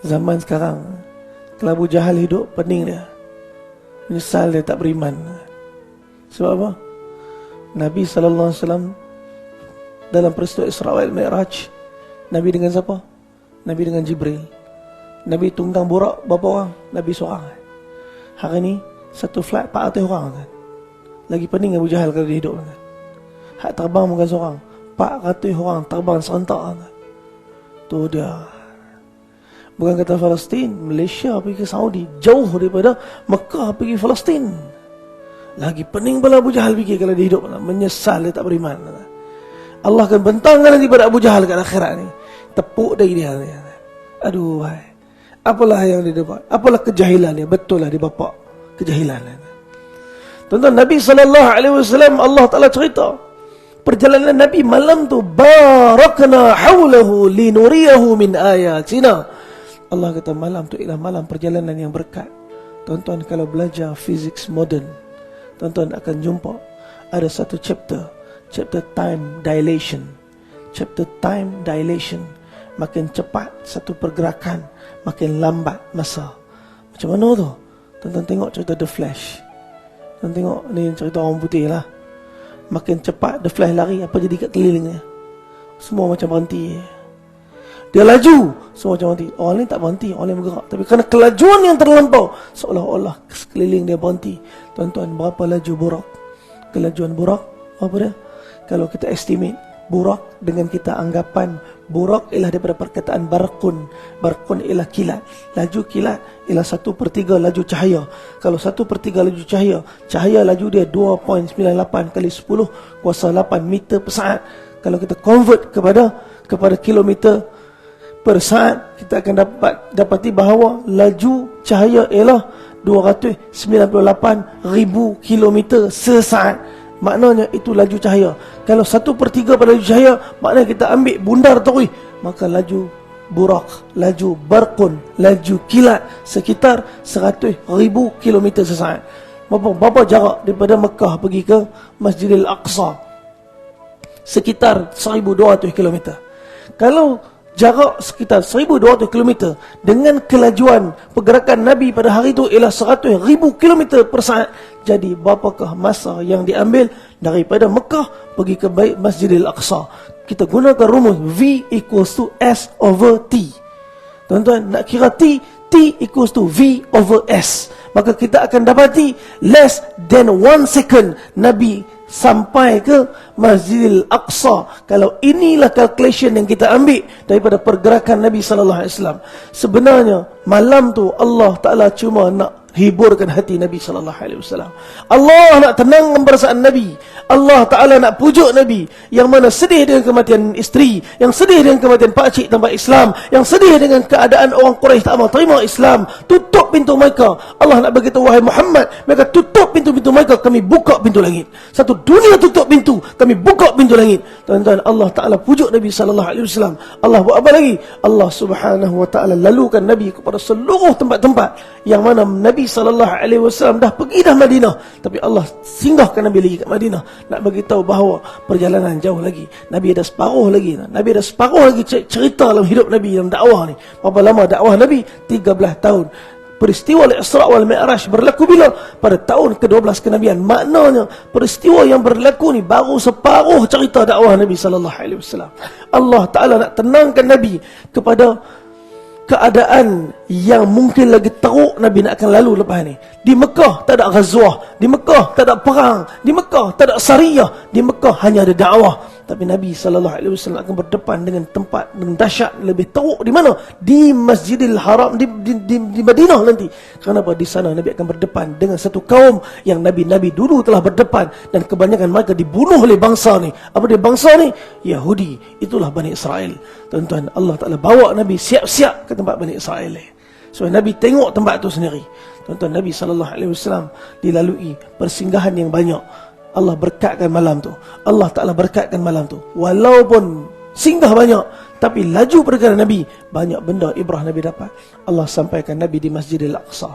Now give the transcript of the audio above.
Zaman sekarang, kalau Abu Jahal hidup, pening dia, menyesal dia tak beriman. Sebab apa? Nabi SAW dalam peristiwa Isra wal Mi'raj, Nabi dengan siapa? Nabi dengan Jibril. Nabi tunggang borak berapa orang? Nabi seorang. Hari ni satu flight 400 orang kan. Lagi pening Abu Jahal kalau dia hidup kan. Hak terbang bukan seorang, 400 orang terbang serentak kan. Tu dia. Bukan kata Palestin, Malaysia pergi ke Saudi, jauh daripada Mekah pergi Palestin. Lagi pening pula Abu Jahal fikir kalau dia hidup, menyesal dia tak beriman. Allah akan bentangkan nanti pada Abu Jahal kat akhirat ni. Tepuk dari dia. Aduh, hai. Apalah yang dia dapat? Apalah kejahilan dia? Betul lah dia bapak kejahilan. Tuan-tuan, Nabi SAW, Allah Ta'ala cerita perjalanan Nabi malam tu, barakna hawlahu linuriyahu min ayatina. Allah kata malam tu ialah malam perjalanan yang berkat. Tuan-tuan, kalau belajar fizik modern, tuan-tuan akan jumpa ada satu chapter time dilation. Chapter time dilation. Makin cepat satu pergerakan, makin lambat masa. Macam mana tu? Tuan-tuan tengok cerita The Flash. Tuan tengok ni cerita orang putih lah. Makin cepat The Flash lari, apa jadi kat kelilingnya? Semua macam berhenti. Dia laju, semua macam berhenti. Orang lain tak berhenti, orang lain bergerak. Tapi kerana kelajuan yang terlampau, seolah-olah sekeliling dia berhenti. Tuan-tuan, berapa laju burak? Kelajuan burak, apa dia? Kalau kita estimate, burak dengan kita anggapan burak ialah daripada perkataan barqun. Barqun ialah kilat. Laju kilat ialah 1/3 laju cahaya. Kalau 1/3 laju cahaya, cahaya laju dia 2.98 kali 10 kuasa 8 meter per saat. Kalau kita convert kepada kilometer per saat, kita akan dapati bahawa laju cahaya ialah 298,000 kilometer sesaat. Maknanya itu laju cahaya. Kalau 1/3 pada laju cahaya, maknanya kita ambil bundar terus, maka laju burak, laju barqun, laju kilat sekitar 100,000 kilometer sesaat. Berapa jarak daripada Mekah pergi ke Masjidil Aqsa? Sekitar 1,200 kilometer. Kalau jarak sekitar 1,200 km dengan kelajuan pergerakan Nabi pada hari itu ialah 100,000 km per saat. Jadi berapakah masa yang diambil daripada Mekah pergi ke Masjidil Aqsa? Kita gunakan rumus V equals to S over T. Tuan-tuan, nak kira T equals to V over S. Maka kita akan dapati less than 1 second Nabi sampai ke Masjidil Aqsa. Kalau inilah calculation yang kita ambil daripada pergerakan Nabi SAW. Sebenarnya malam tu Allah Ta'ala cuma nak hiburkan hati Nabi SAW. Allah nak tenangkan perasaan Nabi. Allah Ta'ala nak pujuk Nabi yang mana sedih dengan kematian isteri, yang sedih dengan kematian pakcik tanpa Islam, yang sedih dengan keadaan orang Quraisy tak mau terima Islam. Tutup pintu mereka. Allah nak beritahu, wahai Muhammad, mereka tutup pintu-pintu mereka, kami buka pintu langit. Satu dunia tutup pintu, kami buka pintu langit. Tuan-tuan, Allah Ta'ala pujuk Nabi SAW. Allah buat apa lagi? Allah Subhanahu Wa Ta'ala lalukan Nabi kepada seluruh tempat-tempat yang mana Nabi SAW dah pergi dah Madinah, tapi Allah singgahkan Nabi lagi kat Madinah, nak bagi tahu bahawa perjalanan jauh lagi. Nabi ada separuh lagi. Nabi ada separuh lagi cerita dalam hidup Nabi dalam dakwah ni. Berapa lama dakwah Nabi? 13 tahun. Peristiwa Isra wal Mi'raj berlaku bila? Pada tahun ke-12 kenabian. Maknanya peristiwa yang berlaku ni baru separuh cerita dakwah Nabi SAW. Allah Ta'ala nak tenangkan Nabi kepada keadaan yang mungkin lagi teruk Nabi nak akan lalu lepas ni. Di Mekah tak ada ghazwah, di Mekah tak ada perang, di Mekah tak ada sariyah, di Mekah hanya ada dakwah. Tapi Nabi SAW akan berdepan dengan tempat yang dahsyat lebih teruk. Di mana? Di Masjidil Haram, di Madinah nanti. Kenapa? Di sana Nabi akan berdepan dengan satu kaum yang Nabi dulu telah berdepan, dan kebanyakan mereka dibunuh oleh bangsa ni. Apa dia bangsa ni? Yahudi. Itulah Bani Israel. Tuan-tuan, Allah Ta'ala bawa Nabi siap-siap ke tempat Bani Israel. So Nabi tengok tempat tu sendiri. Tuan-tuan, Nabi SAW dilalui persinggahan yang banyak. Allah berkatkan malam tu. Allah Ta'ala berkatkan malam tu. Walaupun singgah banyak, tapi laju pergerakan Nabi, banyak benda ibrah Nabi dapat. Allah sampaikan Nabi di Masjidil Aqsa.